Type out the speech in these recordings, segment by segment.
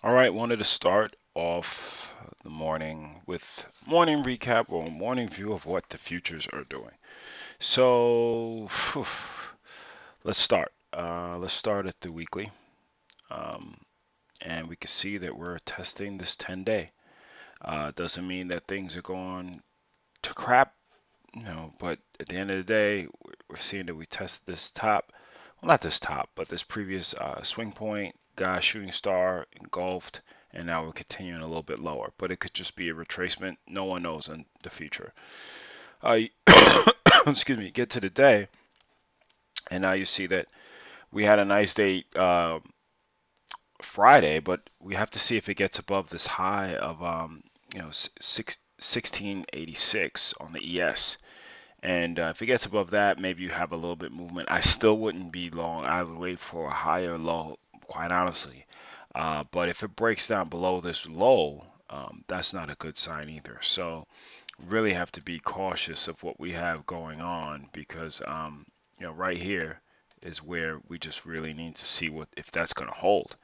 All right, wanted to start off the morning with morning recap or morning view of what the futures are doing. So let's start. Let's start at the weekly, um, and we can see that we're testing this 10-day. Doesn't mean that things are going to crap, but at the end of the day, we're seeing that we tested this top, well, not this top, but this previous swing point, got shooting star, engulfed, and now we're continuing a little bit lower. But it could just be a retracement. No one knows in the future. Uh, excuse me. Get to the day, and now you see that we had a nice day Friday, but we have to see if it gets above this high of 1686 on the ES. And if it gets above that, maybe you have a little bit movement. I still wouldn't be long. I would wait for a higher low, quite honestly. But if it breaks down below this low, that's not a good sign either. So really have to be cautious of what we have going on because right here is where we just really need to see what if that's going to hold.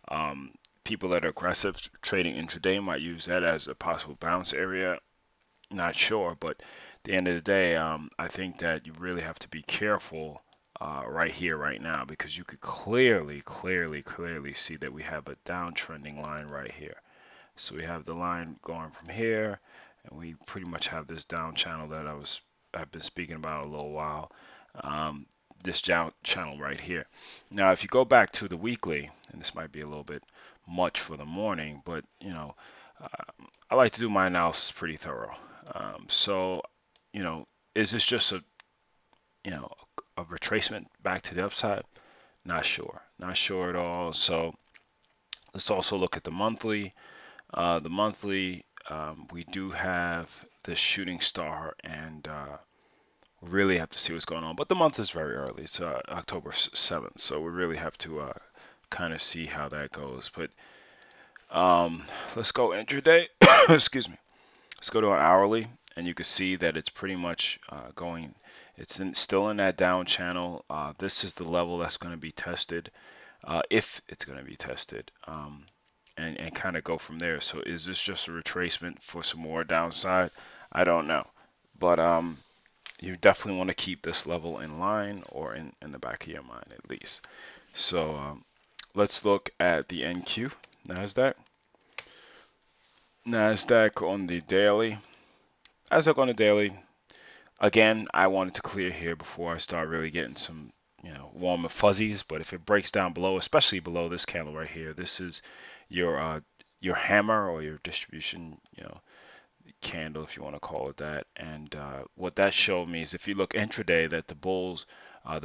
Um, People that are aggressive trading intraday might use that as a possible bounce area. Not sure, but at the end of the day, I think that you really have to be careful right here, right now, because you could clearly see that we have a downtrending line right here. So we have the line going from here, and we pretty much have this down channel that I've been speaking about a little while. Um, this down channel right here. Now, if you go back to the weekly, and this might be a little bit much for the morning, but I like to do my analysis pretty thorough. So, you know, is this just you know, a retracement back to the upside? Not sure at all. So let's also look at the monthly. The monthly, we do have the shooting star, and really have to see what's going on. But the month is very early. It's October 7th, so we really have to kind of see how that goes. But let's go intraday. Excuse me. Let's go to an hourly, and you can see that it's pretty much going. Still in that down channel. This is the level that's going to be tested, if it's going to be tested, and kind of go from there. So is this just a retracement for some more downside? I don't know, but you definitely want to keep this level in line or in the back of your mind at least. So let's look at the NQ, Nasdaq. Nasdaq on the daily. Nasdaq on the daily. Again, I wanted to clear here before I start really getting some, warm and fuzzies. But if it breaks down below, especially below this candle right here, this is your hammer or your distribution, candle, if you want to call it that. And what that showed me is if you look intraday, that the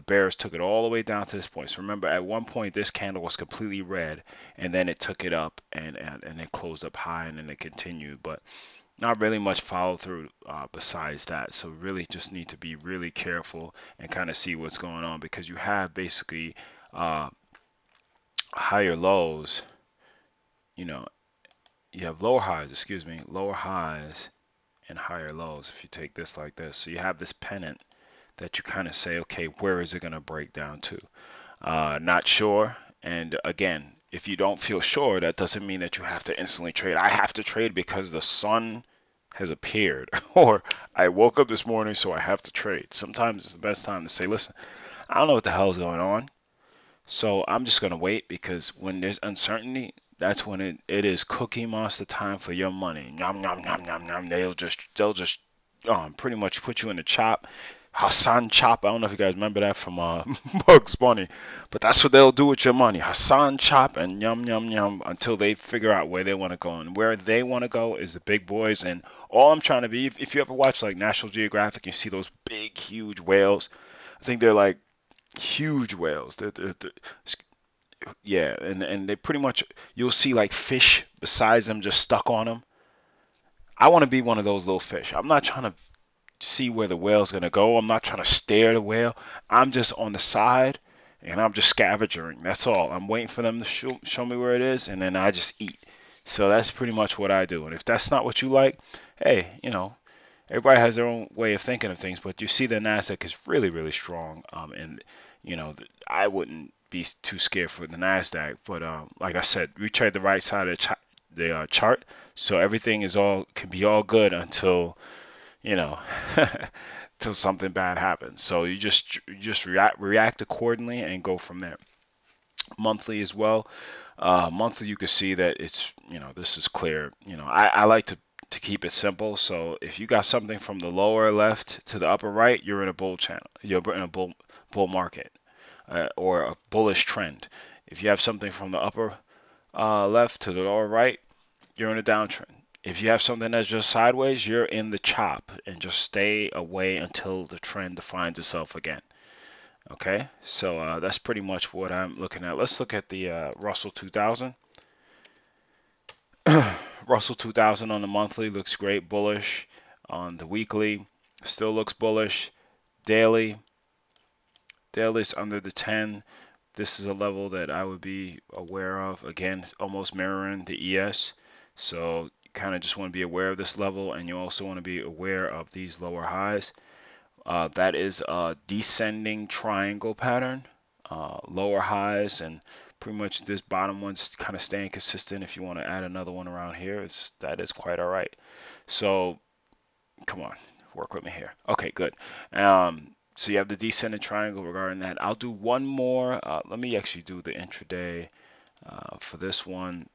bears took it all the way down to this point. So remember, at one point this candle was completely red, and then it took it up and it closed up high, and then it continued. But not really much follow through besides that. So really just need to be really careful and kind of see what's going on, because you have basically uh, higher lows, you know, you have lower highs, excuse me, lower highs and higher lows if you take this like this. So you have this pennant that you kind of say, okay, where is it going to break down to? Not sure. And again, if you don't feel sure, that doesn't mean that you have to instantly trade. I have to trade because the sun has appeared, or I woke up this morning, so I have to trade. Sometimes it's the best time to say, listen, I don't know what the hell is going on, so I'm just going to wait, because when there's uncertainty, that's when it is Cookie Monster time for your money. Nom nom nom nom nom. They'll just pretty much put you in the chop. Hassan Chop. I don't know if you guys remember that from Bugs Bunny, but that's what they'll do with your money. Hassan Chop and yum yum yum until they figure out where they want to go, and where they want to go is the big boys. And all I'm trying to be, if you ever watch like National Geographic, you see those big, huge whales. I think they're like huge whales. Yeah, and they pretty much, you'll see like fish besides them just stuck on them. I want to be one of those little fish. I'm not trying to see where the whale's gonna go. I'm not trying to stare at the whale. I'm just on the side, and I'm just scavenging. That's all. I'm waiting for them to show me where it is, and then I just eat. So that's pretty much what I do. And if that's not what you like, hey, everybody has their own way of thinking of things. But you see the Nasdaq is really, really strong. And I wouldn't be too scared for the Nasdaq. But like I said, we trade the right side of the chart, so everything is all can be all good until you know until something bad happens. So you just react accordingly and go from there. Monthly as well. Monthly, you can see that it's this is clear. I like to keep it simple. So if you got something from the lower left to the upper right, you're in a bull channel. You're in a bull market or a bullish trend. If you have something from the upper left to the lower right, you're in a downtrend. If you have something that's just sideways, you're in the chop, and just stay away until the trend defines itself again. Okay, so that's pretty much what I'm looking at. Let's look at the Russell 2000. Russell 2000 on the monthly looks great, bullish. On the weekly, still looks bullish. Daily is under the 10. This is a level that I would be aware of. Again, almost mirroring the ES. So you kind of just want to be aware of this level, and you also want to be aware of these lower highs. That is a descending triangle pattern, lower highs, and pretty much this bottom one's kind of staying consistent. If you want to add another one around here, that is quite all right. So come on, work with me here. Okay, good. So you have the descending triangle regarding that. I'll do one more. Let me actually do the intraday for this one.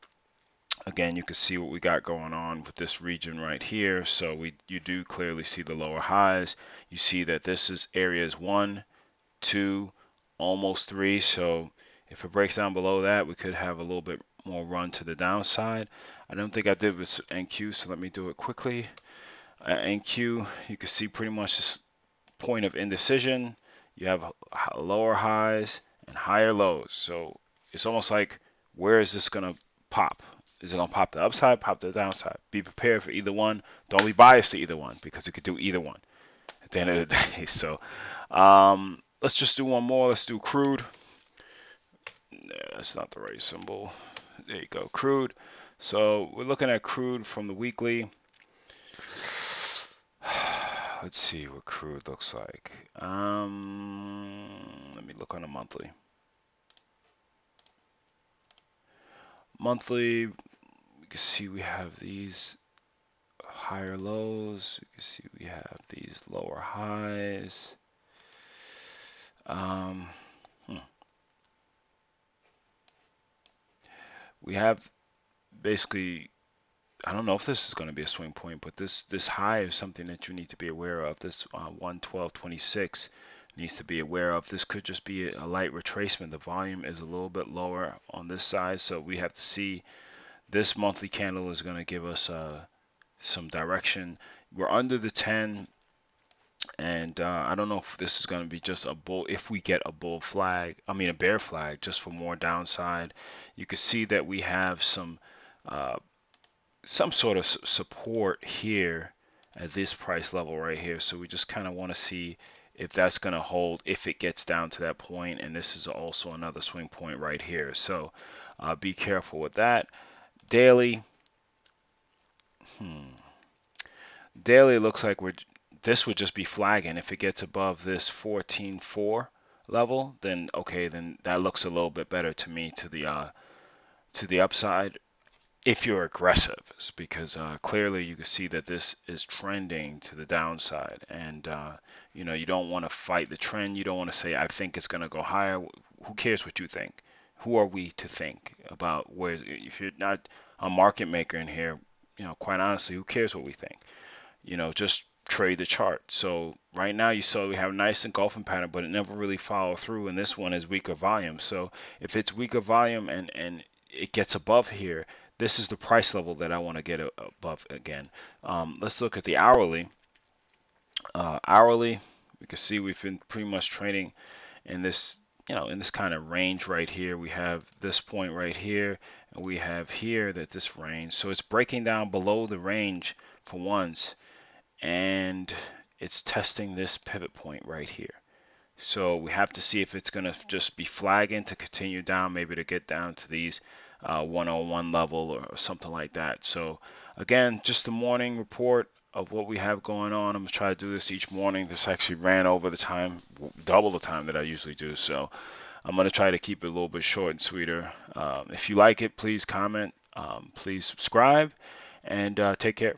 Again, you can see what we got going on with this region right here. So you do clearly see the lower highs. You see that this is areas 1, 2, almost 3. So if it breaks down below that, we could have a little bit more run to the downside. I don't think I did with NQ, so let me do it quickly. NQ, you can see pretty much this point of indecision. You have lower highs and higher lows. So it's almost like, where is this going to pop? Is it going to pop the upside, pop the downside? Be prepared for either one. Don't be biased to either one, because it could do either one at the end of the day. So let's just do one more. Let's do crude. No, that's not the right symbol. There you go, crude. So we're looking at crude from the weekly. Let's see what crude looks like. Let me look on a monthly. Monthly, we can see we have these higher lows. We can see we have these lower highs. We have basically, I don't know if this is going to be a swing point, but this high is something that you need to be aware of. This 112.26 needs to be aware of. This could just be a light retracement. The volume is a little bit lower on this side, so we have to see. This monthly candle is going to give us some direction. We're under the 10, and I don't know if this is going to be just a bull. If we get a bull flag, I mean a bear flag, just for more downside. You can see that we have some sort of support here at this price level right here. So we just kind of want to see if that's going to hold, if it gets down to that point. And this is also another swing point right here. So be careful with that. Daily. Daily looks like this would just be flagging. If it gets above this 14.4 level, then okay, then that looks a little bit better to me to the upside. If you're aggressive, because clearly you can see that this is trending to the downside, and you don't want to fight the trend. You don't want to say, I think it's going to go higher. Who cares what you think? Who are we to think about if you're not a market maker in here, quite honestly, who cares what we think? Just trade the chart. So right now you saw we have a nice engulfing pattern, but it never really followed through, and this one is weaker volume. So if it's weaker volume and it gets above here, this is the price level that I want to get above again. Let's look at the hourly. Hourly, we can see we've been pretty much trading in this, in this kind of range right here. We have this point right here, and we have here this range. So it's breaking down below the range for once, and it's testing this pivot point right here. So we have to see if it's going to just be flagging to continue down, maybe to get down to these 101 level or something like that. So again, just the morning report of what we have going on. I'm gonna try to do this each morning. This actually ran over the time, double the time that I usually do. So I'm going to try to keep it a little bit short and sweeter. If you like it, please comment, please subscribe, and take care.